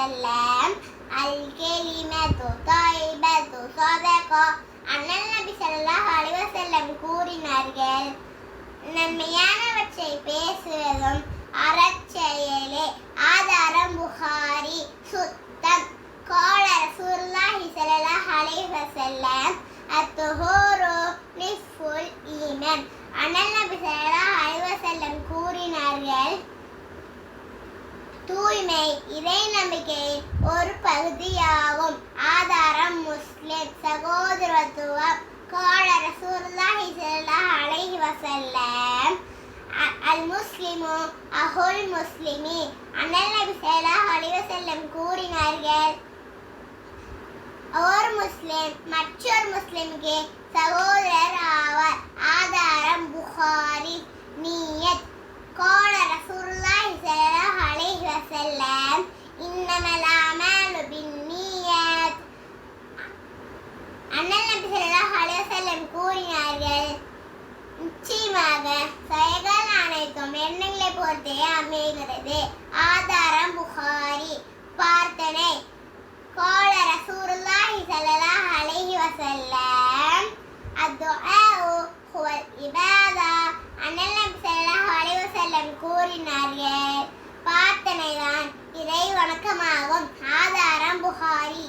வஸல்லம் அல்-கலிமத்து தைபத்து ஸதகா. அண்ணல் நபி ஸல்லல்லாஹு அலைஹி வஸல்லம் கூறினார்கள், நன்மையானவற்றை பேசுவதும் அறச்செயலே. ஆதாரம் புகாரி. சுத்தம். قال رسول الله صلى الله عليه وسلم الطهور نصف الإيمان. அண்ணல் நபி ஸல்லல்லாஹு அலைஹி வஸல்லம் கூறினார்கள், தூய்மை இறை நம்பிக்கையின் ஒரு பகுதியாகும். ஆதாரம் முஸ்லிம். சகோதரத்துவம். قال رسول الله صلى الله عليه وسلم அல்-முஸ்லிமு அஹுல் முஸ்லிமி. அண்ணல் நபி ஸல்லல்லாஹு அலைஹி வஸல்லம் கூறினார்கள், ஒரு முஸ்லிம் மற்றொரு முஸ்லிமுக்கு சகோதரர் ஆவார். ஆதாரம் புகாரி. நியத். قال رسول الله صلى الله عليه وسلم إنما الأعمال بالنيات. அண்ணல் நபி ஸல்லல்லாஹு அலைஹி வஸல்லம் கூறினார்கள், நிச்சயமாக செயல்கள் அனைத்தும் எண்ணங்களை பொறுத்தே அமைகிறது. ஆதாரம் புகாரி. பிரார்த்தனை. قال رسول الله صلى الله عليه وسلم الدعاء هو العبادة. அண்ணல் நபி ஸல்லல்லாஹு அலைஹி வஸல்லம் கூறினார்கள், பிரார்த்தனை தான் இறை வணக்கமாகும். ஆதாரம் புகாரி.